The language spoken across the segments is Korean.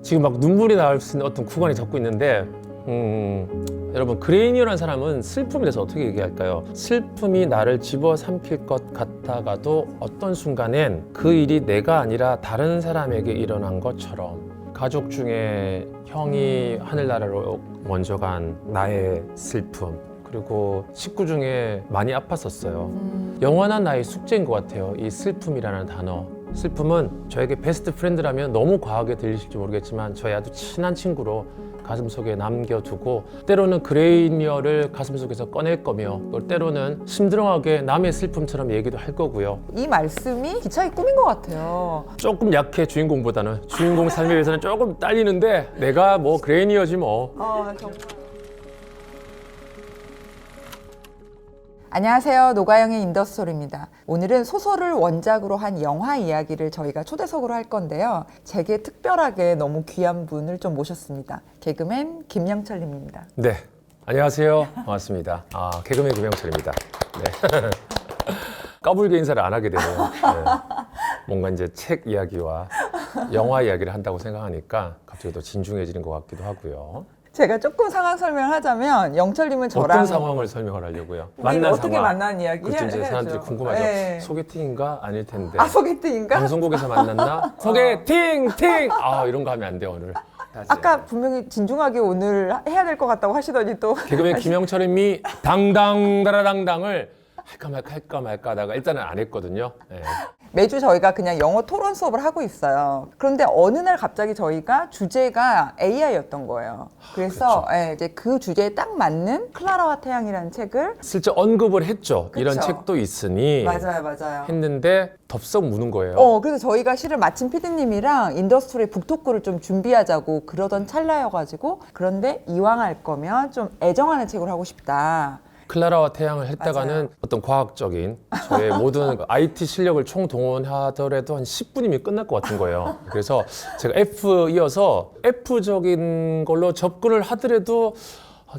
지금 막 눈물이 나올 수 있는 어떤 구간이 자꾸 있는데 여러분 그레이니어라는 사람은 슬픔에 대해서 어떻게 얘기할까요? 슬픔이 나를 집어삼킬 것 같다가도 어떤 순간엔 그 일이 내가 아니라 다른 사람에게 일어난 것처럼 가족 중에 형이 하늘나라로 먼저 간 나의 슬픔 그리고 식구 중에 많이 아팠었어요. 영원한 나의 숙제인 것 같아요. 이 슬픔이라는 단어. 슬픔은 저에게 베스트 프렌드라면 너무 과하게 들리실지 모르겠지만 저의 아주 친한 친구로 가슴속에 남겨두고 때로는 그레이니어를 가슴속에서 꺼낼 거며 또 때로는 심드렁하게 남의 슬픔처럼 얘기도 할 거고요. 이 말씀이 기차의 꿈인 것 같아요. 조금 약해 주인공보다는 주인공 삶에 비해서는 조금 딸리는데 내가 뭐 그레이니어지 뭐. 정말. 안녕하세요. 노가영의 인더스토리입니다. 오늘은 소설을 원작으로 한 영화 이야기를 저희가 초대석으로 할 건데요. 제게 특별하게 너무 귀한 분을 좀 모셨습니다. 개그맨 김영철님입니다. 네, 안녕하세요. 반갑습니다. 개그맨 김영철입니다. 네. 까불게 인사를 안 하게 되네요. 네. 뭔가 이제 책 이야기와 영화 이야기를 한다고 생각하니까 갑자기 더 진중해지는 것 같기도 하고요. 제가 조금 상황 설명을 하자면 영철님은 저랑 어떤 상황을 설명을 하려고요? 어떻게 상황. 만난 이야기 그렇죠. 이제 해야죠. 사람들이 궁금하죠. 네. 소개팅인가 아닐 텐데. 소개팅인가? 방송국에서 만났나? 소개팅! 이런 거 하면 안 돼요 오늘. 아까 분명히 진중하게 오늘 해야 될 것 같다고 하시더니 또 개그맨 김영철님이 당당다라당당을 할까 말까 하다가 일단은 안 했거든요. 네. 매주 저희가 그냥 영어 토론 수업을 하고 있어요. 그런데 어느 날 갑자기 저희가 주제가 AI였던 거예요. 그래서 그렇죠. 이제 그 주제에 딱 맞는 클라라와 태양이라는 책을 슬쩍 언급을 했죠. 그쵸. 이런 책도 있으니 맞아요. 했는데 덥석 무는 거예요. 그래서 저희가 실은 마침 PD님이랑 인더스토리 북토크를 좀 준비하자고 그러던 찰나여가지고 그런데 이왕 할 거면 좀 애정하는 책으로 하고 싶다. 클라라와 태양을 했다가는 맞아요. 어떤 과학적인 저의 모든 IT 실력을 총동원하더라도 한 10분이면 끝날 것 같은 거예요. 그래서 제가 F 이어서 F적인 걸로 접근을 하더라도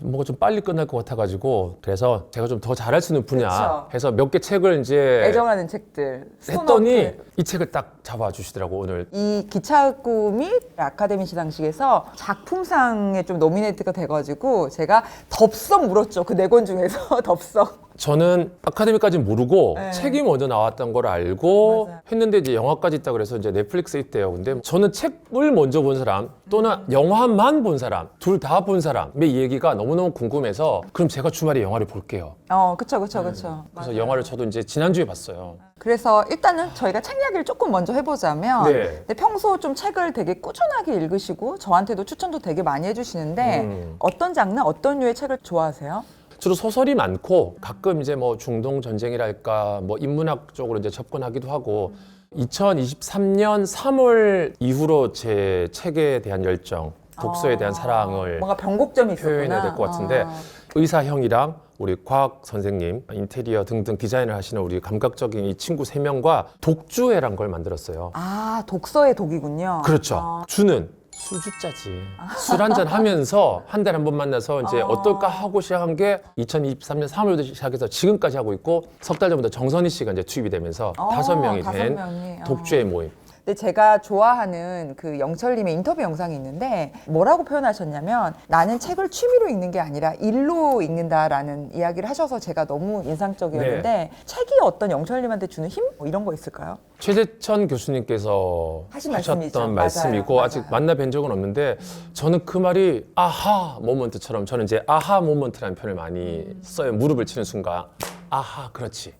뭐가 좀 빨리 끝날 것 같아가지고 그래서 제가 좀 더 잘할 수 있는 분야 그쵸. 해서 몇 개 책을 이제 애정하는 책들 했더니 스톤워크. 이 책을 딱 잡아주시더라고 오늘. 이 기차의 꿈이 아카데미 시상식에서 작품상에 좀 노미네이트가 돼가지고 제가 덥석 물었죠. 그 네 권 중에서 덥석. 저는 아카데미까지 모르고 네. 책이 먼저 나왔던 걸 알고 맞아요. 했는데 이제 영화까지 있다 그래서 이제 넷플릭스에 있대요. 근데 저는 책을 먼저 본 사람 또는 영화만 본 사람 둘 다 본 사람의 얘기가 너무너무 궁금해서 그럼 제가 주말에 영화를 볼게요. 그쵸. 그래서 맞아요. 영화를 저도 이제 지난주에 봤어요. 그래서 일단은 저희가 책 이야기를 조금 먼저 해보자면 네. 근데 평소 좀 책을 되게 꾸준하게 읽으시고 저한테도 추천도 되게 많이 해주시는데 어떤 장르, 어떤 류의 책을 좋아하세요? 주로 소설이 많고 가끔 이제 뭐 중동 전쟁이랄까 뭐 인문학 쪽으로 이제 접근하기도 하고 2023년 3월 이후로 제 책에 대한 열정, 독서에 대한 사랑을 뭔가 변곡점이 있었구나. 표현해야 될 것 같은데 의사 형이랑 우리 과학 선생님, 인테리어 등등 디자인을 하시는 우리 감각적인 이 친구 3명과 독주회란 걸 만들었어요. 독서의 독이군요. 그렇죠. 주는 술주자지. 술 한잔 하면서 한 달에 한 번 만나서 이제 어떨까 하고 시작한 게 2023년 3월부터 시작해서 지금까지 하고 있고 석 달 전부터 정선희 씨가 이제 투입이 되면서 5명이 된 5명이. 독주회 모임. 근데 제가 좋아하는 그 영철님의 인터뷰 영상이 있는데 뭐라고 표현하셨냐면 나는 책을 취미로 읽는 게 아니라 일로 읽는다라는 이야기를 하셔서 제가 너무 인상적이었는데 책이 어떤 영철님한테 주는 힘? 뭐 이런 거 있을까요? 최재천 교수님께서 하신 말씀이죠. 하셨던 맞아요. 말씀이고 맞아요. 아직 만나 뵌 적은 없는데 저는 그 말이 아하 모먼트처럼 저는 이제 아하 모먼트라는 표현을 많이 써요. 무릎을 치는 순간 아하 그렇지.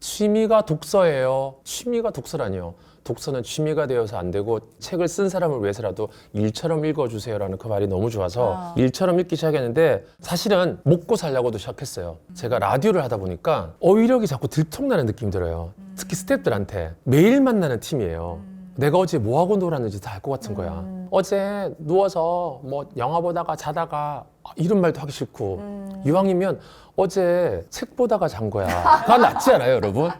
취미가 독서예요. 취미가 독서라니요. 독서는 취미가 되어서 안 되고 책을 쓴 사람을 위해서라도 일처럼 읽어주세요라는 그 말이 너무 좋아서 일처럼 읽기 시작했는데 사실은 먹고 살려고도 시작했어요. 제가 라디오를 하다 보니까 어휘력이 자꾸 들통나는 느낌이 들어요. 특히 스태프들한테 매일 만나는 팀이에요. 내가 어제 뭐 하고 놀았는지 다 알 것 같은 거야. 어제 누워서 뭐 영화 보다가 자다가 이런 말도 하기 싫고 이왕이면 어제 책 보다가 잔 거야. 그거 낫지 않아요, 여러분?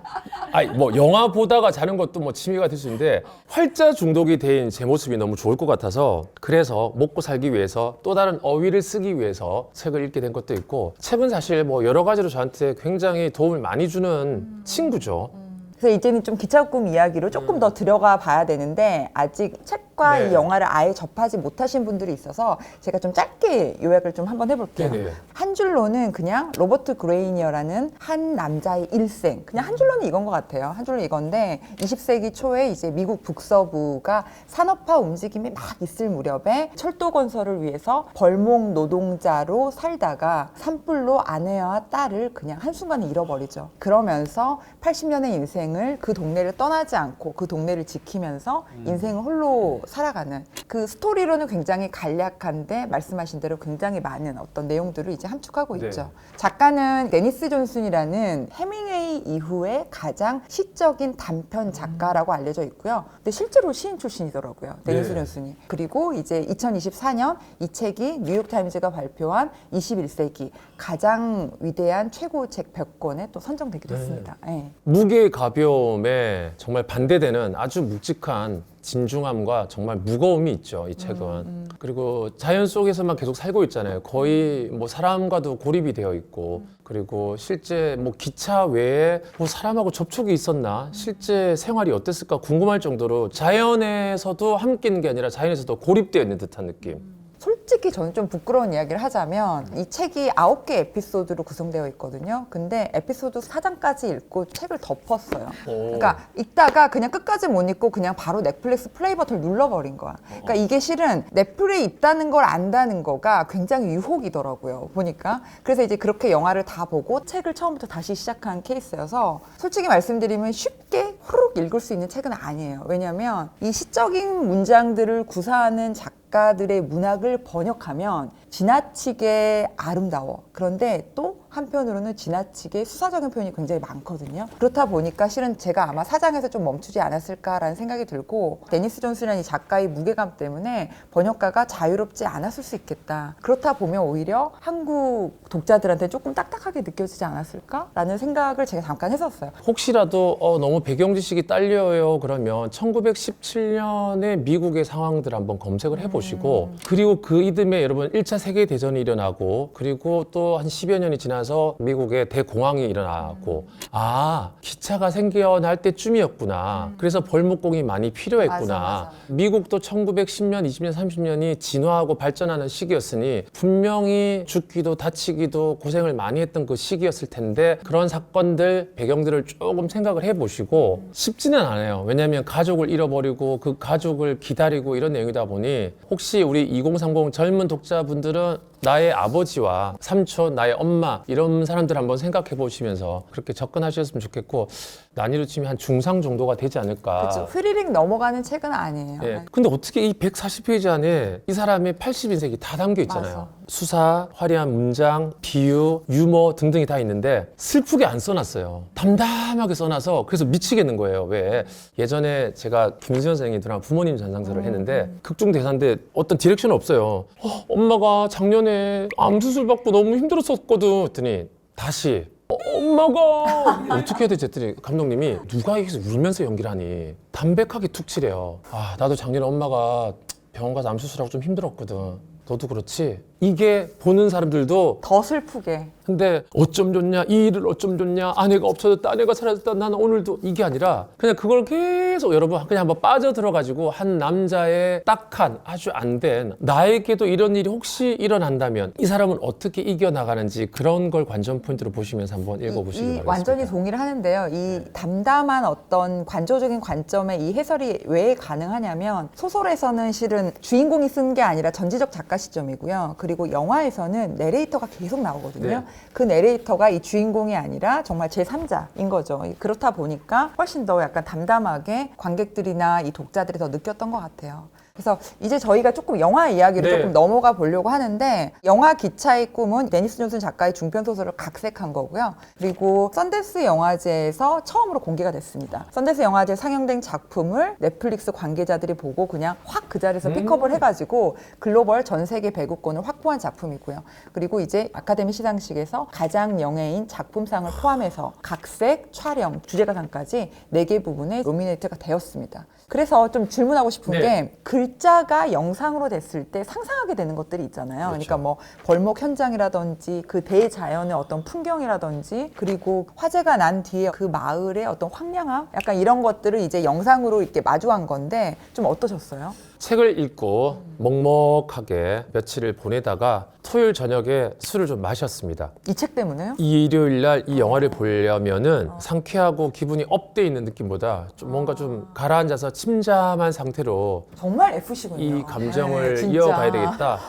아니 뭐 영화 보다가 자는 것도 뭐 취미가 될 수 있는데 활자 중독이 된 제 모습이 너무 좋을 것 같아서 그래서 먹고 살기 위해서 또 다른 어휘를 쓰기 위해서 책을 읽게 된 것도 있고 책은 사실 뭐 여러 가지로 저한테 굉장히 도움을 많이 주는 친구죠. 그래서 이제는 좀 기차 꿈 이야기로 조금 더 들어가 봐야 되는데 아직 책 책과 네. 이 영화를 아예 접하지 못하신 분들이 있어서 제가 좀 짧게 요약을 좀 한번 해볼게요. 네네. 한 줄로는 그냥 로버트 그레이니어라는 한 남자의 일생, 그냥 한 줄로는 이건 것 같아요. 한 줄로 이건데 20세기 초에 이제 미국 북서부가 산업화 움직임이 막 있을 무렵에 철도 건설을 위해서 벌목 노동자로 살다가 산불로 아내와 딸을 그냥 한순간에 잃어버리죠. 그러면서 80년의 인생을 그 동네를 떠나지 않고 그 동네를 지키면서 인생을 홀로 살아가는 그 스토리로는 굉장히 간략한데 말씀하신 대로 굉장히 많은 어떤 내용들을 이제 함축하고 네. 있죠. 작가는 데니스 존슨이라는 해밍웨이 이후에 가장 시적인 단편 작가라고 알려져 있고요. 근데 실제로 시인 출신이더라고요. 데니스 네. 존슨이. 그리고 이제 2024년 이 책이 뉴욕타임즈가 발표한 21세기 가장 위대한 최고책 100권에 또 선정되기도 했습니다. 네. 무게 가벼움에 정말 반대되는 아주 묵직한 진중함과 정말 무거움이 있죠, 이 책은. 그리고 자연 속에서만 계속 살고 있잖아요. 거의 뭐 사람과도 고립이 되어 있고, 그리고 실제 뭐 기차 외에 뭐 사람하고 접촉이 있었나, 실제 생활이 어땠을까 궁금할 정도로 자연에서도 함께 있는 게 아니라 자연에서도 고립되어 있는 듯한 느낌. 솔직히 저는 좀 부끄러운 이야기를 하자면 이 책이 9개 에피소드로 구성되어 있거든요. 근데 에피소드 4장까지 읽고 책을 덮었어요. 그러니까 읽다가 그냥 끝까지 못 읽고 그냥 바로 넷플릭스 플레이 버튼을 눌러버린 거야. 그러니까 이게 실은 넷플에 있다는 걸 안다는 거가 굉장히 유혹이더라고요. 보니까. 그래서 이제 그렇게 영화를 다 보고 책을 처음부터 다시 시작한 케이스여서 솔직히 말씀드리면 쉽게 후루룩 읽을 수 있는 책은 아니에요. 왜냐하면 이 시적인 문장들을 구사하는 작가들의 문학을 번역하면 지나치게 아름다워. 그런데 또 한편으로는 지나치게 수사적인 표현이 굉장히 많거든요. 그렇다 보니까 실은 제가 아마 사장에서 좀 멈추지 않았을까라는 생각이 들고 데니스 존슨이라는 이 작가의 무게감 때문에 번역가가 자유롭지 않았을 수 있겠다. 그렇다 보면 오히려 한국 독자들한테 조금 딱딱하게 느껴지지 않았을까라는 생각을 제가 잠깐 했었어요. 혹시라도 너무 배경 지식이 딸려요 그러면 1917년의 미국의 상황들 한번 검색을 해보시고 그리고 그 이듬해 여러분 1차 세계대전이 일어나고 그리고 또 한 10여 년이 지나서 미국에 대공황이 일어나고 아 기차가 생겨날 때쯤이었구나. 그래서 벌목공이 많이 필요했구나. 맞아. 미국도 1910년, 20년, 30년이 진화하고 발전하는 시기였으니 분명히 죽기도 다치기도 고생을 많이 했던 그 시기였을 텐데 그런 사건들, 배경들을 조금 생각을 해보시고 쉽지는 않아요. 왜냐하면 가족을 잃어버리고 그 가족을 기다리고 이런 내용이다 보니 혹시 우리 2030 젊은 독자분들은 나의 아버지와 삼촌, 나의 엄마 이런 사람들 한번 생각해 보시면서 그렇게 접근하셨으면 좋겠고 난이도 치면 한 중상 정도가 되지 않을까. 그렇죠. 휘리릭 넘어가는 책은 아니에요. 예. 근데 어떻게 이 140페이지 안에 이 사람의 80인생이 다 담겨 있잖아요. 맞아. 수사, 화려한 문장, 비유, 유머 등등이 다 있는데 슬프게 안 써놨어요. 담담하게 써놔서 그래서 미치겠는 거예요. 왜? 예전에 제가 김수현 선생님이 드라마 부모님 전상서를 했는데 극중 대사인데 어떤 디렉션은 없어요. 엄마가 작년에 암 수술 받고 너무 힘들었었거든 했더니 다시 엄마가 어떻게 해야 되지 했더니 감독님이 누가 여기서 울면서 연기를 하니 담백하게 툭 치래요. 아 나도 작년에 엄마가 병원 가서 암 수술하고 좀 힘들었거든. 너도 그렇지? 이게 보는 사람들도 더 슬프게. 근데 어쩜 좋냐 이 일을 어쩜 좋냐 아내가 없어졌다 아내가 사라졌다 나는 오늘도 이게 아니라 그냥 그걸 계속 여러분 그냥 한번 빠져들어가지고 한 남자의 딱한 아주 안 된 나에게도 이런 일이 혹시 일어난다면 이 사람은 어떻게 이겨나가는지 그런 걸 관전 포인트로 보시면서 한번 읽어보시기 바라겠습니다. 완전히 동의를 하는데요. 이 담담한 어떤 관조적인 관점에 이 해설이 왜 가능하냐면 소설에서는 실은 주인공이 쓴 게 아니라 전지적 작가 시점이고요. 그리고 영화에서는 내레이터가 계속 나오거든요. 네. 그 내레이터가 이 주인공이 아니라 정말 제3자인 거죠. 그렇다 보니까 훨씬 더 약간 담담하게 관객들이나 이 독자들이 더 느꼈던 것 같아요. 그래서 이제 저희가 조금 영화 이야기를 네. 조금 넘어가 보려고 하는데 영화 기차의 꿈은 데니스 존슨 작가의 중편 소설을 각색한 거고요. 그리고 썬댄스 영화제에서 처음으로 공개가 됐습니다. 썬댄스 영화제 상영된 작품을 넷플릭스 관계자들이 보고 그냥 확 그 자리에서 픽업을 해가지고 글로벌 전 세계 배급권을 확보한 작품이고요. 그리고 이제 아카데미 시상식에서 가장 영예인 작품상을 포함해서 각색, 촬영, 주제가상까지 4개 부분에 노미네이트가 되었습니다. 그래서 좀 질문하고 싶은 네. 게 글자가 영상으로 됐을 때 상상하게 되는 것들이 있잖아요. 그렇죠. 그러니까 뭐 벌목 현장이라든지 그 대자연의 어떤 풍경이라든지 그리고 화재가 난 뒤에 그 마을의 어떤 황량함 약간 이런 것들을 이제 영상으로 이렇게 마주한 건데 좀 어떠셨어요? 책을 읽고 먹먹하게 며칠을 보내다가 토요일 저녁에 술을 좀 마셨습니다. 이 책 때문에요? 일요일 날 이 영화를 보려면은 상쾌하고 기분이 업돼 있는 느낌보다 좀 뭔가 좀 가라앉아서 침잠한 상태로 정말 F시군요. 이 감정을 진짜. 이어가야 되겠다.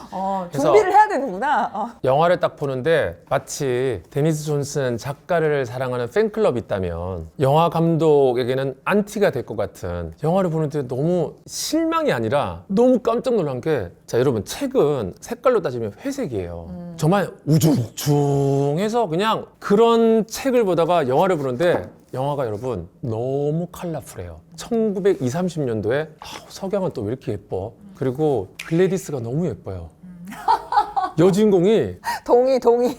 해서 준비를 해야 되는구나. 영화를 딱 보는데 마치 데니스 존슨 작가를 사랑하는 팬클럽이 있다면 영화 감독에게는 안티가 될 것 같은 영화를 보는데 너무 실망이 아니라 너무 깜짝 놀란 게 자 여러분 책은 색깔로 따지면 회색이에요. 정말 우중충해서 그냥 그런 책을 보다가 영화를 보는데 영화가 여러분 너무 컬러풀해요. 1920, 30년도에 석양은 또 왜 이렇게 예뻐? 그리고 글래디스가 너무 예뻐요. 여주인공이 동의.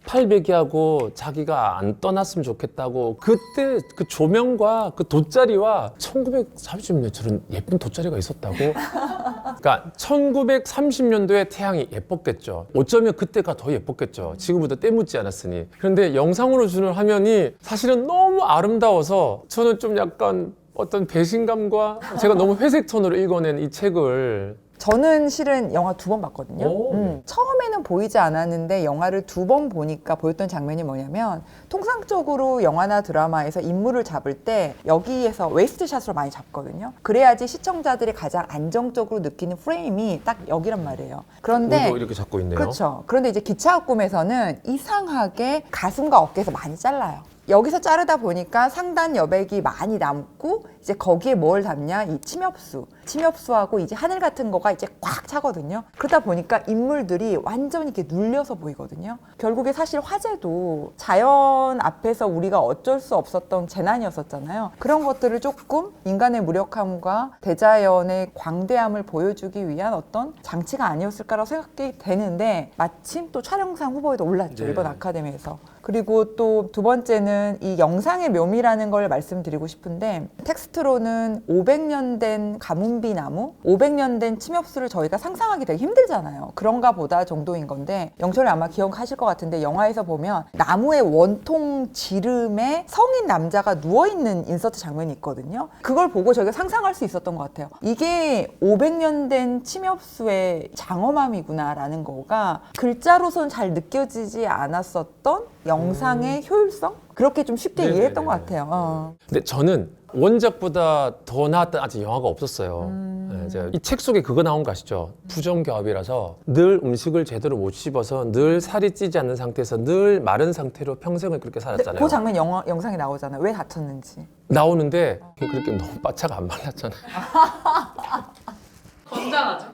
팔베기하고 자기가 안 떠났으면 좋겠다고 그때 그 조명과 그 돗자리와 1930년도에 저런 예쁜 돗자리가 있었다고? 그러니까 1930년도에 태양이 예뻤겠죠. 어쩌면 그때가 더 예뻤겠죠. 지금보다 때묻지 않았으니. 그런데 영상으로 주는 화면이 사실은 너무 아름다워서 저는 좀 약간 어떤 배신감과 제가 너무 회색 톤으로 읽어낸 이 책을 저는 실은 영화 2번 봤거든요. 오. 처음에는 보이지 않았는데 영화를 2번 보니까 보였던 장면이 뭐냐면 통상적으로 영화나 드라마에서 인물을 잡을 때 여기에서 웨이스트 샷으로 많이 잡거든요. 그래야지 시청자들이 가장 안정적으로 느끼는 프레임이 딱 여기란 말이에요. 그런데 오히려 이렇게 잡고 있네요. 그렇죠. 그런데 이제 기차와 꿈에서는 이상하게 가슴과 어깨에서 많이 잘라요. 여기서 자르다 보니까 상단 여백이 많이 남고 이제 거기에 뭘 담냐 이 침엽수하고 이제 하늘 같은 거가 이제 꽉 차거든요. 그러다 보니까 인물들이 완전히 이렇게 눌려서 보이거든요. 결국에 사실 화재도 자연 앞에서 우리가 어쩔 수 없었던 재난이었었잖아요. 그런 것들을 조금 인간의 무력함과 대자연의 광대함을 보여주기 위한 어떤 장치가 아니었을까라고 생각이 되는데 마침 또 촬영상 후보에도 올랐죠. 네. 이번 아카데미에서. 그리고 또 두 번째는 이 영상의 묘미라는 걸 말씀드리고 싶은데 텍스트로는 500년 된 가뭄비 나무, 500년 된 침엽수를 저희가 상상하기 되게 힘들잖아요. 그런가 보다 정도인 건데 영철이 아마 기억하실 것 같은데 영화에서 보면 나무의 원통 지름에 성인 남자가 누워있는 인서트 장면이 있거든요. 그걸 보고 저희가 상상할 수 있었던 것 같아요. 이게 500년 된 침엽수의 장엄함이구나라는 거가 글자로선 잘 느껴지지 않았었던 영상의 효율성? 그렇게 좀 쉽게 네네네네. 이해했던 것 같아요. 근데 저는 원작보다 더 나았던 아직 영화가 없었어요. 네, 이 책 속에 그거 나온 거 아시죠? 부정교합이라서 늘 음식을 제대로 못 씹어서 늘 살이 찌지 않는 상태에서 늘 마른 상태로 평생을 그렇게 살았잖아요. 그 장면 영상에 나오잖아요. 왜 다쳤는지. 나오는데 그렇게 너무 바차가 안 말랐잖아요. 건장하죠?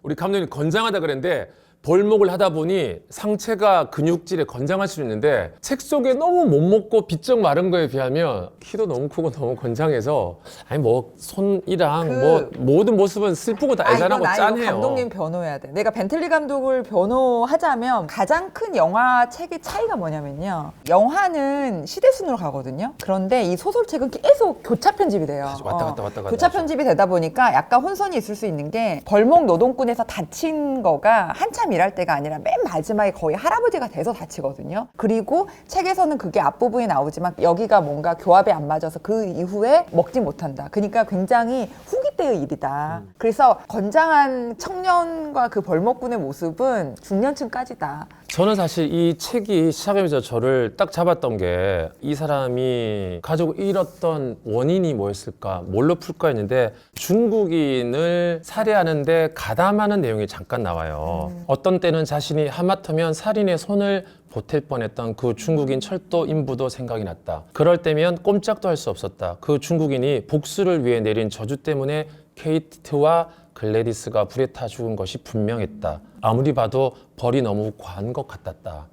우리 감독님 건장하다 그랬는데 벌목을 하다 보니 상체가 근육질에 건장할 수 있는데 책 속에 너무 못 먹고 비쩍 마른 거에 비하면 키도 너무 크고 너무 건장해서 아니 뭐 손이랑 뭐 모든 모습은 슬프고 다 애잔하고 이거 짠해요. 감독님 변호해야 돼. 내가 벤틀리 감독을 변호하자면 가장 큰 영화 책의 차이가 뭐냐면요. 영화는 시대순으로 가거든요. 그런데 이 소설책은 계속 교차 편집이 돼요. 왔다 갔다 교차 하죠. 편집이 되다 보니까 약간 혼선이 있을 수 있는 게 벌목 노동꾼에서 다친 거가 한참 일할 때가 아니라 맨 마지막에 거의 할아버지가 돼서 다치거든요. 그리고 책에서는 그게 앞부분이 나오지만 여기가 뭔가 교합이 안 맞아서 그 이후에 먹지 못한다. 그러니까 굉장히 후기 때의 일이다. 그래서 건장한 청년과 그 벌목꾼의 모습은 중년층까지다. 저는 사실 이 책이 시작하면서 저를 딱 잡았던 게 이 사람이 가족을 잃었던 원인이 뭐였을까, 뭘로 풀까 했는데 중국인을 살해하는데 가담하는 내용이 잠깐 나와요. 어떤 때는 자신이 하마터면 살인의 손을 보탤 뻔했던 그 중국인 철도 인부도 생각이 났다. 그럴 때면 꼼짝도 할 수 없었다. 그 중국인이 복수를 위해 내린 저주 때문에 케이트와 글래디스가 불에 타 죽은 것이 분명했다. 아무리 봐도 벌이 너무 과한 것 같았다.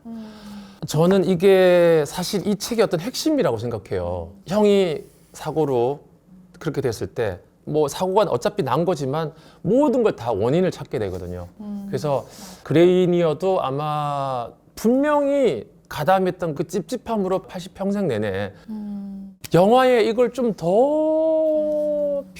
저는 이게 사실 이 책의 어떤 핵심이라고 생각해요. 형이 사고로 그렇게 됐을 때 뭐 사고가 어차피 난 거지만 모든 걸 다 원인을 찾게 되거든요. 그래서 그레인이어도 아마 분명히 가담했던 그 찝찝함으로 80평생 내내 영화에 이걸 좀 더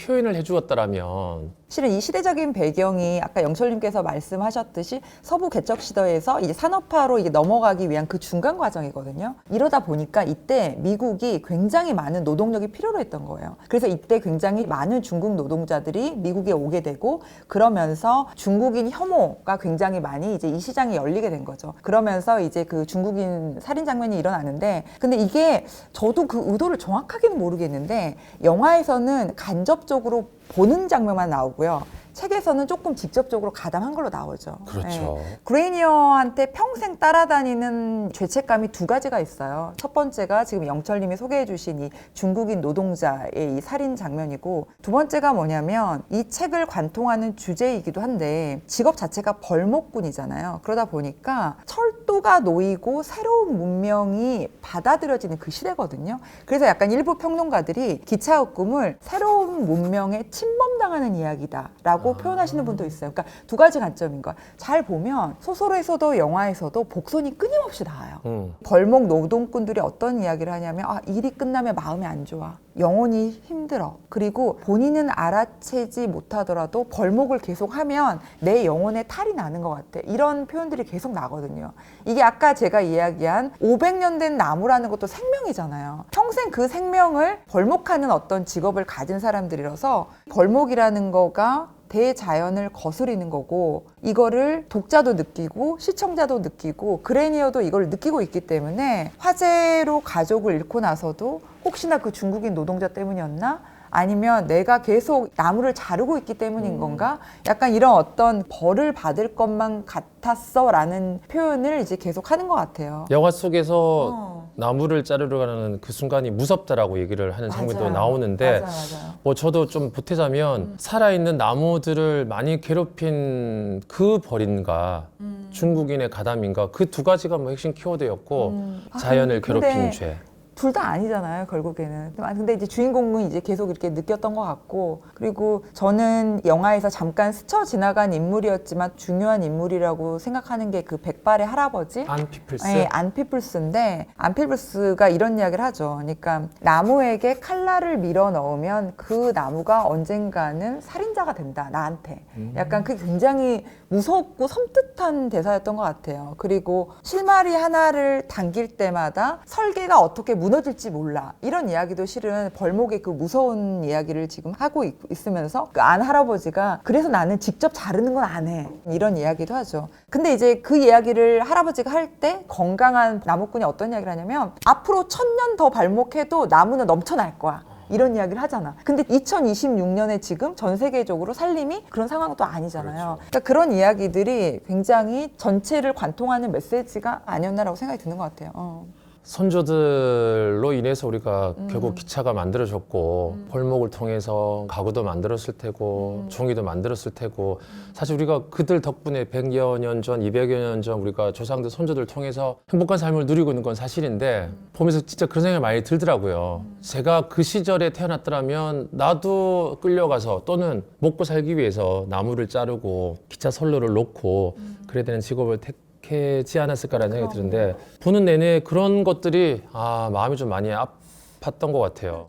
표현을 해주었더라면. 실은 이 시대적인 배경이 아까 영철님께서 말씀하셨듯이 서부 개척 시대에서 이제 산업화로 이게 넘어가기 위한 그 중간 과정이거든요. 이러다 보니까 이때 미국이 굉장히 많은 노동력이 필요로 했던 거예요. 그래서 이때 굉장히 많은 중국 노동자들이 미국에 오게 되고 그러면서 중국인 혐오가 굉장히 많이 이제 이 시장이 열리게 된 거죠. 그러면서 이제 그 중국인 살인 장면이 일어나는데 근데 이게 저도 그 의도를 정확하게는 모르겠는데 영화에서는 간접적으로 보는 장면만 나오고요. 책에서는 조금 직접적으로 가담한 걸로 나오죠. 그렇죠. 그레이니어한테 평생 따라다니는 죄책감이 두 가지가 있어요. 첫 번째가 지금 영철님이 소개해 주신 이 중국인 노동자의 이 살인 장면이고 두 번째가 뭐냐면 이 책을 관통하는 주제이기도 한데 직업 자체가 벌목꾼이잖아요. 그러다 보니까 철도가 놓이고 새로운 문명이 받아들여지는 그 시대거든요. 그래서 약간 일부 평론가들이 기차흑금을 새로운 문명에 침범당하는 이야기다라고 표현하시는 분도 있어요. 그러니까 두 가지 관점인 거야. 잘 보면 소설에서도 영화에서도 복선이 끊임없이 나와요. 벌목 노동꾼들이 어떤 이야기를 하냐면 일이 끝나면 마음이 안 좋아. 영혼이 힘들어. 그리고 본인은 알아채지 못하더라도 벌목을 계속하면 내 영혼에 탈이 나는 것 같아. 이런 표현들이 계속 나거든요. 이게 아까 제가 이야기한 500년 된 나무라는 것도 생명이잖아요. 평생 그 생명을 벌목하는 어떤 직업을 가진 사람들이라서 벌목이라는 거가 대자연을 거스리는 거고 이거를 독자도 느끼고 시청자도 느끼고 그레니어도 이걸 느끼고 있기 때문에 화재로 가족을 잃고 나서도 혹시나 그 중국인 노동자 때문이었나? 아니면 내가 계속 나무를 자르고 있기 때문인 건가? 약간 이런 어떤 벌을 받을 것만 같았어 라는 표현을 이제 계속 하는 것 같아요. 영화 속에서 나무를 자르러 가는 그 순간이 무섭다라고 얘기를 하는 장면도 맞아요. 나오는데 맞아요. 뭐 저도 좀 보태자면 살아있는 나무들을 많이 괴롭힌 그 벌인가 중국인의 가담인가 그 두 가지가 뭐 핵심 키워드였고 자연을 근데 괴롭힌 죄. 둘 다 아니잖아요, 결국에는. 근데 이제 주인공은 이제 계속 이렇게 느꼈던 것 같고, 그리고 저는 영화에서 잠깐 스쳐 지나간 인물이었지만 중요한 인물이라고 생각하는 게 그 백발의 할아버지. 안 피플스. 네, 안 피플스인데, 안 피플스가 이런 이야기를 하죠. 그러니까 나무에게 칼날을 밀어 넣으면 그 나무가 언젠가는 살인자가 된다, 나한테. 약간 그게 굉장히 무섭고 섬뜩한 대사였던 것 같아요. 그리고 실마리 하나를 당길 때마다 설계가 어떻게 무너질지 몰라. 이런 이야기도 실은 벌목의 그 무서운 이야기를 지금 하고 있으면서 그 안 할아버지가 그래서 나는 직접 자르는 건 안 해. 이런 이야기도 하죠. 근데 이제 그 이야기를 할아버지가 할 때 건강한 나무꾼이 어떤 이야기를 하냐면 앞으로 1000년 더 발목해도 나무는 넘쳐날 거야. 이런 이야기를 하잖아. 근데 2026년에 지금 전 세계적으로 살림이 그런 상황도 아니잖아요. 그러니까 그런 이야기들이 굉장히 전체를 관통하는 메시지가 아니었나라고 생각이 드는 것 같아요. 선조들로 인해서 우리가 결국 기차가 만들어졌고 벌목을 통해서 가구도 만들었을 테고 종이도 만들었을 테고 사실 우리가 그들 덕분에 100여 년 전, 200여 년 전 우리가 조상들, 선조들 통해서 행복한 삶을 누리고 있는 건 사실인데 보면서 진짜 그런 생각이 많이 들더라고요. 제가 그 시절에 태어났더라면 나도 끌려가서 또는 먹고 살기 위해서 나무를 자르고 기차 선로를 놓고 그래야 되는 직업을 택하지 않았을까라는 생각이 드는데 보는 내내 그런 것들이 마음이 좀 많이 아팠던 것 같아요.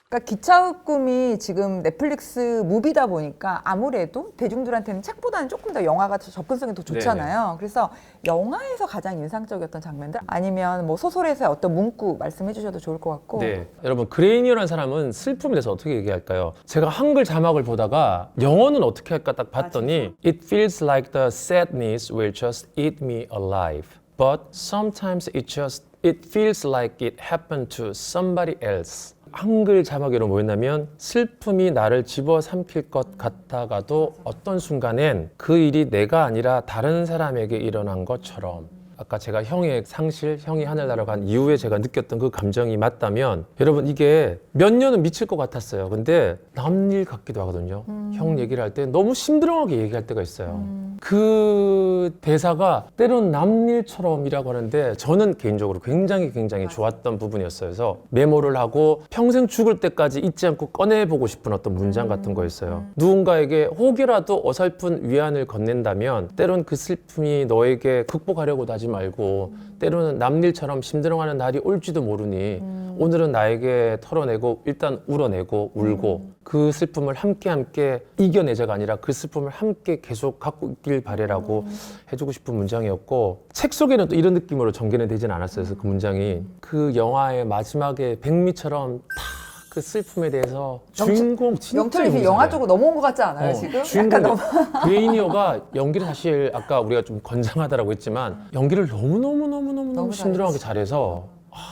그러니까 기차흑금이 지금 넷플릭스 무비다 보니까 아무래도 대중들한테는 책보다는 조금 더 영화가 접근성이 더 좋잖아요. 그래서 영화에서 가장 인상적이었던 장면들 아니면 뭐 소설에서의 어떤 문구 말씀해 주셔도 좋을 것 같고. 네, 여러분 그레이니어라는 사람은 슬픔에 대해서 어떻게 얘기할까요? 제가 한글 자막을 보다가 영어는 어떻게 할까 딱 봤더니 It feels like the sadness will just eat me alive, but sometimes it feels like it happened to somebody else. 한글 자막으로 뭐였냐면 슬픔이 나를 집어삼킬 것 같다가도 어떤 순간엔 그 일이 내가 아니라 다른 사람에게 일어난 것처럼 아까 제가 형의 상실, 형이 하늘나라 간 이후에 제가 느꼈던 그 감정이 맞다면 여러분 이게 몇 년은 미칠 것 같았어요. 근데 남일 같기도 하거든요. 형 얘기를 할 때 너무 심드렁하게 얘기할 때가 있어요. 그 대사가 때론 남일처럼이라고 하는데 저는 개인적으로 굉장히 좋았던 부분이었어요. 그래서 메모를 하고 평생 죽을 때까지 잊지 않고 꺼내보고 싶은 어떤 문장 같은 거였어요. 누군가에게 혹이라도 어설픈 위안을 건넨다면 때론 그 슬픔이 너에게 극복하려고도 하지 말고 때로는 남일처럼 힘들어하는 날이 올지도 모르니 오늘은 나에게 털어내고 일단 울어내고 울고 그 슬픔을 함께 이겨내자가 아니라 그 슬픔을 함께 계속 갖고 있길 바래라고 해주고 싶은 문장이었고 책 속에는 또 이런 느낌으로 전개는 되진 않았어요. 그래서 그 문장이 그 영화의 마지막에 백미처럼 다 그 슬픔에 대해서 주인공 진짜 영철이 영화 쪽으로 넘어온 것 같지 않아요 지금? 주인공 약간 그레이니어가 연기를 사실 아까 우리가 좀 건장하다라고 했지만 연기를 너무 힘들어하게 잘해서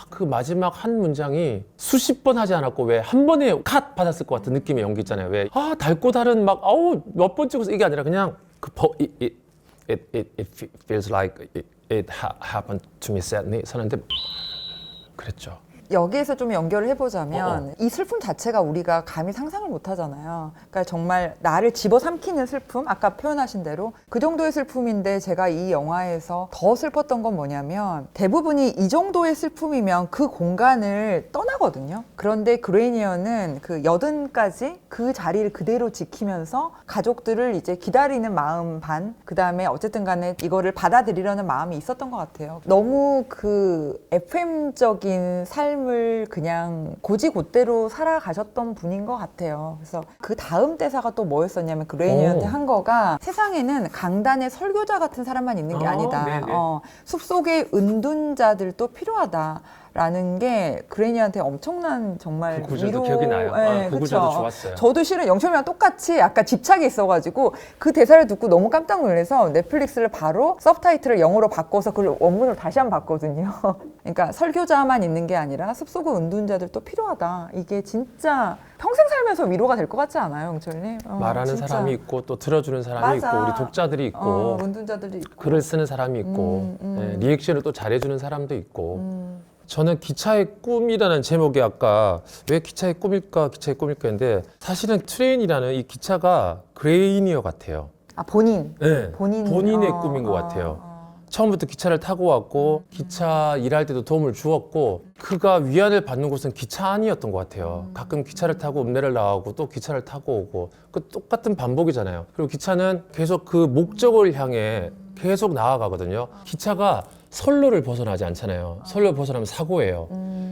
그 마지막 한 문장이 수십 번 하지 않았고 왜 한 번에 컷 받았을 것 같은 느낌의 연기 있잖아요. 왜 닳고 다른 막 몇 번 찍어서 이게 아니라 그냥 it feels like it happened to me sadly 서는데 그랬죠. 여기에서 좀 연결을 해보자면 이 슬픔 자체가 우리가 감히 상상을 못 하잖아요. 그러니까 정말 나를 집어삼키는 슬픔, 아까 표현하신 대로 그 정도의 슬픔인데 제가 이 영화에서 더 슬펐던 건 뭐냐면 대부분이 이 정도의 슬픔이면 그 공간을 떠나거든요. 그런데 그레이니어는 그 여든까지 그 자리를 그대로 지키면서 가족들을 이제 기다리는 마음 반, 그 다음에 어쨌든 간에 이거를 받아들이려는 마음이 있었던 것 같아요. 너무 그 FM적인 삶을 그냥 고지곧대로 살아가셨던 분인 것 같아요. 그래서 그 다음 대사가 또 뭐였었냐면 그레이니어한테 한 거가 세상에는 강단의 설교자 같은 사람만 있는 게 아니다. 숲속의 은둔자들도 필요하다. 라는 게 그레이니한테 엄청난 정말 그 구절도 위로... 기억이 나요. 네, 그 그쵸? 구절도 좋았어요. 저도 실은 영철이랑 똑같이 약간 집착이 있어가지고 그 대사를 듣고 너무 깜짝 놀라서 넷플릭스를 바로 서브타이틀을 영어로 바꿔서 그걸 원문으로 다시 한번 봤거든요. 그러니까 설교자만 있는 게 아니라 숲속의 은둔자들도 필요하다. 이게 진짜 평생 살면서 위로가 될 것 같지 않아요, 영철님? 말하는 진짜. 사람이 있고 또 들어주는 사람이 맞아. 있고 우리 독자들이 있고 은둔자들도 있고 글을 쓰는 사람이 있고 리액션을 또 잘해주는 사람도 있고 저는 기차의 꿈이라는 제목이 아까 왜 기차의 꿈일까 했는데 사실은 트레인이라는 이 기차가 그레이니어 같아요. 본인. 네, 본인의 어, 꿈인 것 같아요. 처음부터 기차를 타고 왔고 기차 일할 때도 도움을 주었고 그가 위안을 받는 곳은 기차 안이었던 것 같아요. 가끔 기차를 타고 읍내를 나가고 또 기차를 타고 오고 그 똑같은 반복이잖아요. 그리고 기차는 계속 그 목적을 향해 계속 나아가거든요. 기차가 선로를 벗어나지 않잖아요. 선로를 벗어나면 사고예요.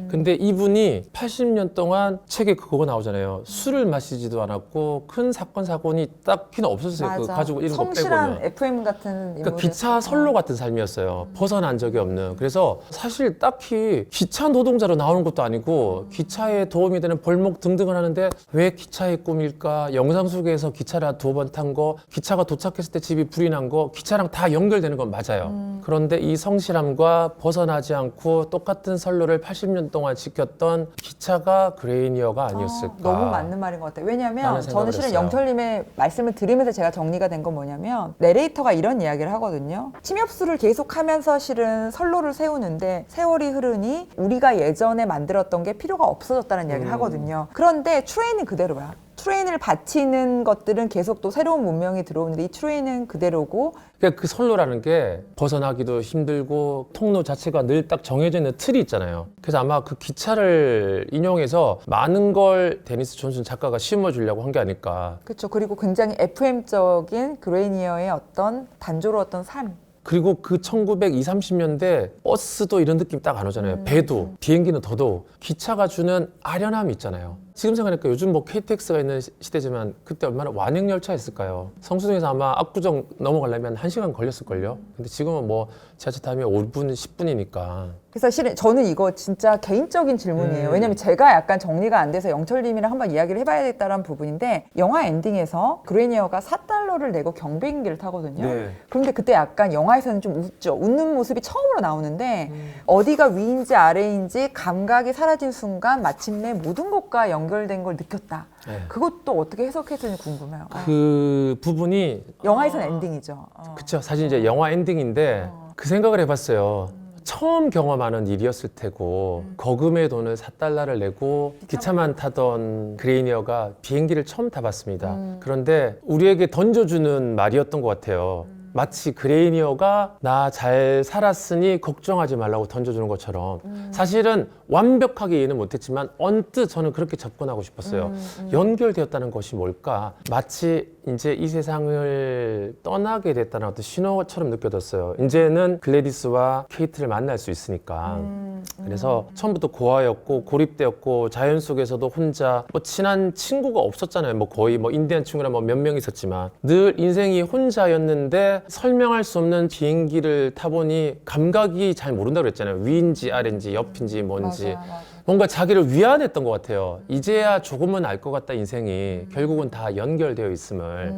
근데 이분이 80년 동안 책에 그거가 나오잖아요. 술을 마시지도 않았고 큰 사건이 딱히는 없었어요. 그 가지고 이런 거 빼고는. 성실한 FM 같은 그러니까 기차 선로 같은 삶이었어요. 벗어난 적이 없는. 그래서 사실 딱히 기차 노동자로 나오는 것도 아니고 기차에 도움이 되는 벌목 등등을 하는데 왜 기차의 꿈일까? 영상 속에서 기차를 2번 탄 거, 기차가 도착했을 때 집이 불이 난 거, 기차랑 다 연결되는 건 맞아요. 그런데 이 성실함과 벗어나지 않고 똑같은 선로를 80년 동안 지켰던 기차가 그레이니어가 아니었을까. 너무 맞는 말인 것 같아요. 왜냐하면 저는 실은 했어요. 영철님의 말씀을 들으면서 제가 정리가 된 건 뭐냐면 내레이터가 이런 이야기를 하거든요. 침엽수를 계속하면서 실은 선로를 세우는데 세월이 흐르니 우리가 예전에 만들었던 게 필요가 없어졌다는 이야기를 하거든요. 그런데 트레인은 그대로야. 트레인을 받치는 것들은 계속 또 새로운 문명이 들어오는데 이 트레인은 그대로고 그러니까 그 선로라는 게 벗어나기도 힘들고 통로 자체가 늘 딱 정해져 있는 틀이 있잖아요. 그래서 아마 그 기차를 인용해서 많은 걸 데니스 존슨 작가가 심어주려고 한 게 아닐까. 그렇죠. 그리고 굉장히 FM적인 그레이니어의 어떤 단조로웠던 삶. 그리고 그 1920, 30년대 버스도 이런 느낌 딱 안 오잖아요. 배도, 비행기는 더더욱. 기차가 주는 아련함이 있잖아요. 지금 생각하니까 요즘 뭐 KTX가 있는 시대지만 그때 얼마나 완행열차였을까요? 성수동에서 아마 압구정 넘어가려면 1시간 걸렸을걸요? 근데 지금은 뭐 지하철 타면 5분, 10분이니까. 그래서 실은 저는 이거 진짜 개인적인 질문이에요. 왜냐면 제가 약간 정리가 안 돼서 영철님이랑 한번 이야기를 해봐야겠다라는 부분인데 영화 엔딩에서 그레이니어가 $4를 내고 경비행기를 타거든요. 네. 그런데 그때 약간 영화에서는 좀 웃죠. 웃는 모습이 처음으로 나오는데 어디가 위인지 아래인지 감각이 사라진 순간 마침내 모든 것과 연결된 걸 느꼈다. 네. 그것도 어떻게 해석했는지 궁금해요. 그 부분이 영화에서는 엔딩이죠. 그쵸. 사실 이제 영화 엔딩인데 그 생각을 해봤어요. 처음 경험하는 일이었을 테고 거금의 돈을 $4를 내고 기차만 타던 그레이니어가 비행기를 처음 타봤습니다. 그런데 우리에게 던져주는 말이었던 것 같아요. 마치 그레이니어가 나 잘 살았으니 걱정하지 말라고 던져주는 것처럼 사실은 완벽하게 이해는 못했지만 언뜻 저는 그렇게 접근하고 싶었어요. 연결되었다는 것이 뭘까? 마치 이제 이 세상을 떠나게 됐다는 어떤 신호처럼 느껴졌어요. 이제는 글래디스와 케이트를 만날 수 있으니까. 그래서 처음부터 고아였고 고립되었고 자연 속에서도 혼자 뭐 친한 친구가 없었잖아요. 뭐 거의 뭐 인디안 친구나 뭐 몇 명 있었지만 늘 인생이 혼자였는데 설명할 수 없는 비행기를 타보니 감각이 잘 모른다고 그랬잖아요. 위인지 아래인지 옆인지 뭔지. 맞아. 뭔가 자기를 위안했던 것 같아요. 이제야 조금은 알 것 같다 인생이 결국은 다 연결되어 있음을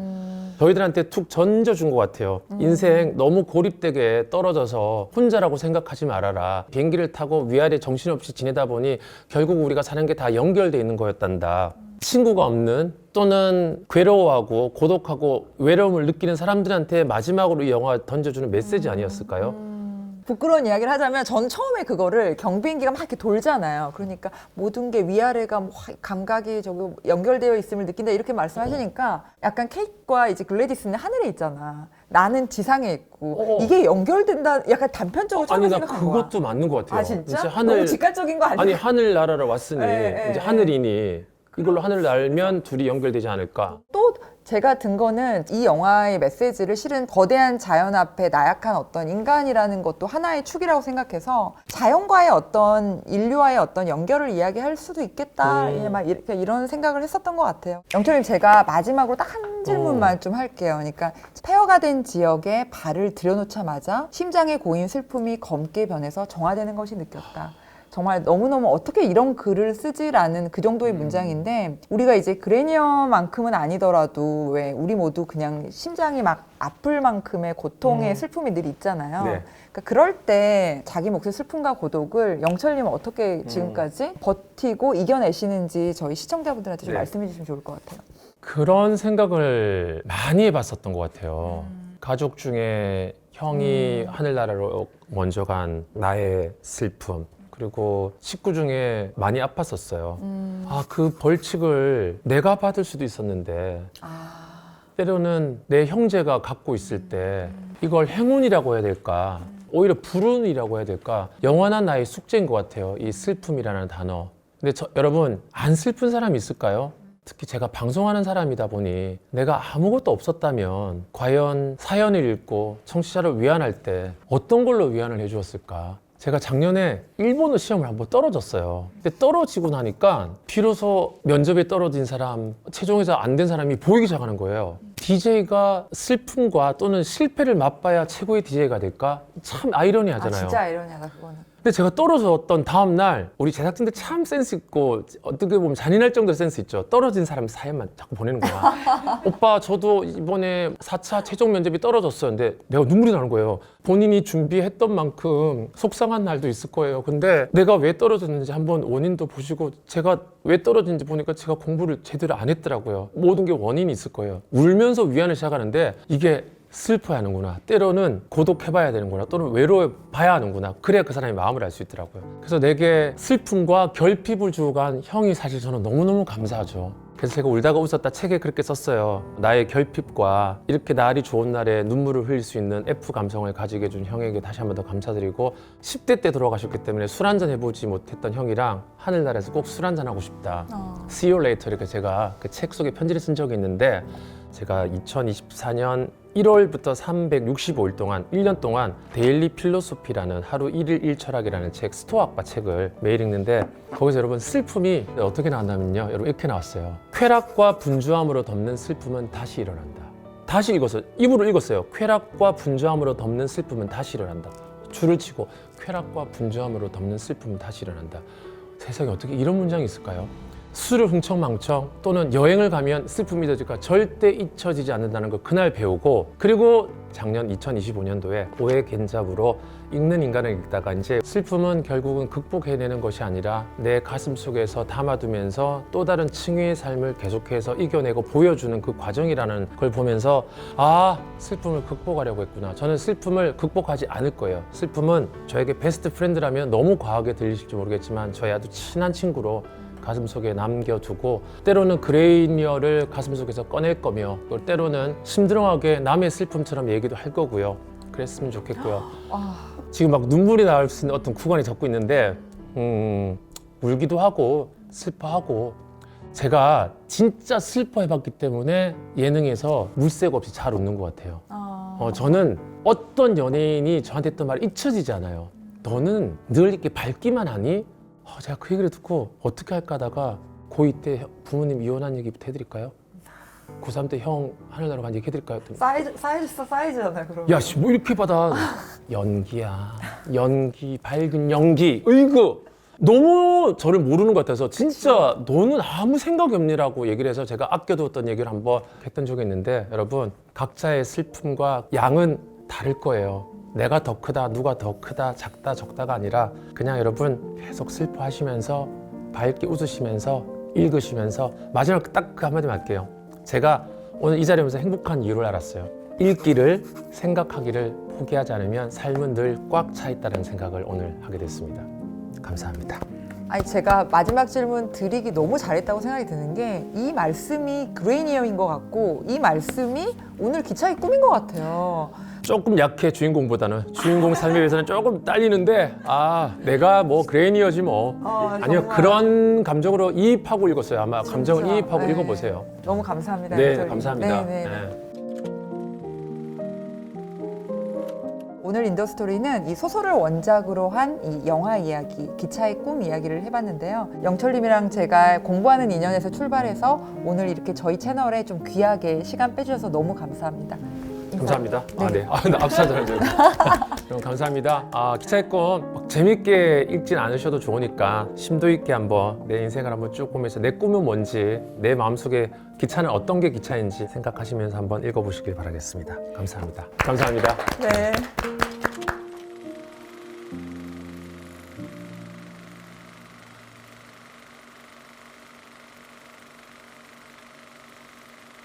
저희들한테 툭 던져준 것 같아요. 인생 너무 고립되게 떨어져서 혼자라고 생각하지 말아라. 비행기를 타고 위아래 정신없이 지내다 보니 결국 우리가 사는 게 다 연결되어 있는 거였단다. 친구가 없는 또는 괴로워하고 고독하고 외로움을 느끼는 사람들한테 마지막으로 이 영화 던져주는 메시지 아니었을까요? 부끄러운 이야기를 하자면 전 처음에 그거를 경비행기가 막 이렇게 돌잖아요. 그러니까 모든 게 위아래가 뭐 감각이 저기 연결되어 있음을 느낀다 이렇게 말씀하시니까 약간 케이트와 이제 글래디스는 하늘에 있잖아. 나는 지상에 있고 이게 연결된다. 약간 단편적으로 처음에 아니 나 생각한 거야. 그것도 맞는 것 같아요. 아 진짜? 이제 너무 직관적인 거 아니야? 아니 하늘 나라로 왔으니 네, 이제 네, 하늘이니 이걸로 하늘을 날면 둘이 연결되지 않을까? 또 제가 든 거는 이 영화의 메시지를 실은 거대한 자연 앞에 나약한 어떤 인간이라는 것도 하나의 축이라고 생각해서 자연과의 어떤 인류와의 어떤 연결을 이야기할 수도 있겠다 막 이런 생각을 했었던 것 같아요. 영철님 제가 마지막으로 딱 한 질문만 좀 할게요. 그러니까 폐허가 된 지역에 발을 들여놓자마자 심장의 고인 슬픔이 검게 변해서 정화되는 것이 느꼈다. 정말 너무너무 어떻게 이런 글을 쓰지라는 그 정도의 문장인데 우리가 이제 그레니어만큼은 아니더라도 왜 우리 모두 그냥 심장이 막 아플 만큼의 고통의 슬픔이 늘 있잖아요. 네. 그러니까 그럴 때 자기 몫의 슬픔과 고독을 영철님은 어떻게 지금까지 버티고 이겨내시는지 저희 시청자분들한테 좀 네. 말씀해 주시면 좋을 것 같아요. 그런 생각을 많이 해봤었던 것 같아요. 가족 중에 형이 하늘나라로 먼저 간 나의 슬픔 그리고 식구 중에 많이 아팠었어요. 아, 그 벌칙을 내가 받을 수도 있었는데 때로는 내 형제가 갖고 있을 때 이걸 행운이라고 해야 될까 오히려 불운이라고 해야 될까 영원한 나의 숙제인 것 같아요. 이 슬픔이라는 단어. 근데 여러분 안 슬픈 사람이 있을까요? 특히 제가 방송하는 사람이다 보니 내가 아무것도 없었다면 과연 사연을 읽고 청취자를 위안할 때 어떤 걸로 위안을 해주었을까? 제가 작년에 일본어 시험을 한번 떨어졌어요. 근데 떨어지고 나니까 비로소 면접에 떨어진 사람, 최종에서 안 된 사람이 보이기 시작하는 거예요. DJ가 슬픔과 또는 실패를 맛봐야 최고의 DJ가 될까? 참 아이러니하잖아요. 아 진짜 아이러니하다 그거는. 근데 제가 떨어졌던 다음 날 우리 제작진들 참 센스 있고 어떻게 보면 잔인할 정도로 센스 있죠. 떨어진 사람 사연만 자꾸 보내는 거야. 오빠 저도 이번에 4차 최종 면접이 떨어졌어요. 근데 내가 눈물이 나는 거예요. 본인이 준비했던 만큼 속상한 날도 있을 거예요. 근데 내가 왜 떨어졌는지 한번 원인도 보시고 제가 왜 떨어진지 보니까 제가 공부를 제대로 안 했더라고요. 모든 게 원인이 있을 거예요. 울면서 위안을 시작하는데 이게 슬퍼야 하는구나. 때로는 고독해봐야 되는구나. 또는 외로워봐야 하는구나. 그래야 그 사람의 마음을 알 수 있더라고요. 그래서 내게 슬픔과 결핍을 주고 간 형이 사실 저는 너무너무 감사하죠. 그래서 제가 울다가 웃었다 책에 그렇게 썼어요. 나의 결핍과 이렇게 날이 좋은 날에 눈물을 흘릴 수 있는 F 감성을 가지게 해준 형에게 다시 한 번 더 감사드리고 10대 때 돌아가셨기 때문에 술 한잔 해보지 못했던 형이랑 하늘나라에서 꼭 술 한잔 하고 싶다. See you later 이렇게 제가 그 책 속에 편지를 쓴 적이 있는데 제가 2024년 1월부터 365일 동안 1년 동안 데일리 필로소피라는 하루 1일 1철학이라는 책 스토아학파 책을 매일 읽는데 거기서 여러분 슬픔이 어떻게 나왔냐면요 여러분 이렇게 나왔어요. 쾌락과 분주함으로 덮는 슬픔은 다시 일어난다. 다시 읽었어요. 입으로 읽었어요. 쾌락과 분주함으로 덮는 슬픔은 다시 일어난다. 줄을 치고 쾌락과 분주함으로 덮는 슬픔은 다시 일어난다. 세상에 어떻게 이런 문장이 있을까요? 술을 흥청망청 또는 여행을 가면 슬픔이 잊어질까 절대 잊혀지지 않는다는 걸 그날 배우고 그리고 작년 2025년도에 오해 겐잡으로 읽는 인간을 읽다가 이제 슬픔은 결국은 극복해내는 것이 아니라 내 가슴 속에서 담아두면서 또 다른 층위의 삶을 계속해서 이겨내고 보여주는 그 과정이라는 걸 보면서 아 슬픔을 극복하려고 했구나. 저는 슬픔을 극복하지 않을 거예요. 슬픔은 저에게 베스트 프렌드라면 너무 과하게 들리실지 모르겠지만 저의 아주 친한 친구로 가슴속에 남겨두고 때로는 그레이니어를 가슴속에서 꺼낼 거며 또 때로는 심드렁하게 남의 슬픔처럼 얘기도 할 거고요. 그랬으면 좋겠고요. 지금 막 눈물이 나올 수 있는 어떤 구간이 적고 있는데 울기도 하고 슬퍼하고 제가 진짜 슬퍼해봤기 때문에 예능에서 물색 없이 잘 웃는 것 같아요. 저는 어떤 연예인이 저한테 했던 말이 잊혀지지 않아요. 너는 늘 이렇게 밝기만 하니? 제가 그 얘기를 듣고 어떻게 할까 하다가 고2 때 부모님 이혼한 얘기부터 해드릴까요? 고3 때 형 하늘나라 간 얘기 해드릴까요? 사이즈잖아요, 그럼. 야, 씨, 뭐 이렇게 받아. 연기야. 연기, 밝은 연기. 으이구. 너무 저를 모르는 것 같아서 진짜 너는 아무 생각이 없니라고 얘기를 해서 제가 아껴두었던 얘기를 한번 했던 적이 있는데 여러분 각자의 슬픔과 양은 다를 거예요. 내가 더 크다, 누가 더 크다, 작다, 적다가 아니라 그냥 여러분 계속 슬퍼하시면서 밝게 웃으시면서 읽으시면서 마지막 딱 그 한마디만 할게요. 제가 오늘 이 자리에 오면서 행복한 이유를 알았어요. 읽기를, 생각하기를 포기하지 않으면 삶은 늘 꽉 차 있다는 생각을 오늘 하게 됐습니다. 감사합니다. 아니 제가 마지막 질문 드리기 너무 잘했다고 생각이 드는 게 이 말씀이 그레이니어인 것 같고 이 말씀이 오늘 기차의 꿈인 것 같아요. 조금 약해 주인공보다는 주인공 삶에 비해서는 조금 딸리는데 내가 뭐 그레이니어지 뭐 아니요 정말. 그런 감정으로 이입하고 읽었어요. 아마 감정을 진짜. 이입하고 네. 읽어보세요. 너무 감사합니다. 네, 영철님. 감사합니다. 네, 네. 네. 오늘 인더스토리는 이 소설을 원작으로 한 이 영화 이야기, 기차의 꿈 이야기를 해봤는데요. 영철님이랑 제가 공부하는 인연에서 출발해서 오늘 이렇게 저희 채널에 좀 귀하게 시간 빼주셔서 너무 감사합니다. 감사합니다. 네. 나 앞서잖아요. 여러분 감사합니다. 기차의 꿈 막 재밌게 읽진 않으셔도 좋으니까 심도 있게 한번 내 인생을 한번 쭉 보면서 내 꿈은 뭔지 내 마음속에 기차는 어떤 게 기차인지 생각하시면서 한번 읽어보시길 바라겠습니다. 감사합니다. 감사합니다. 네.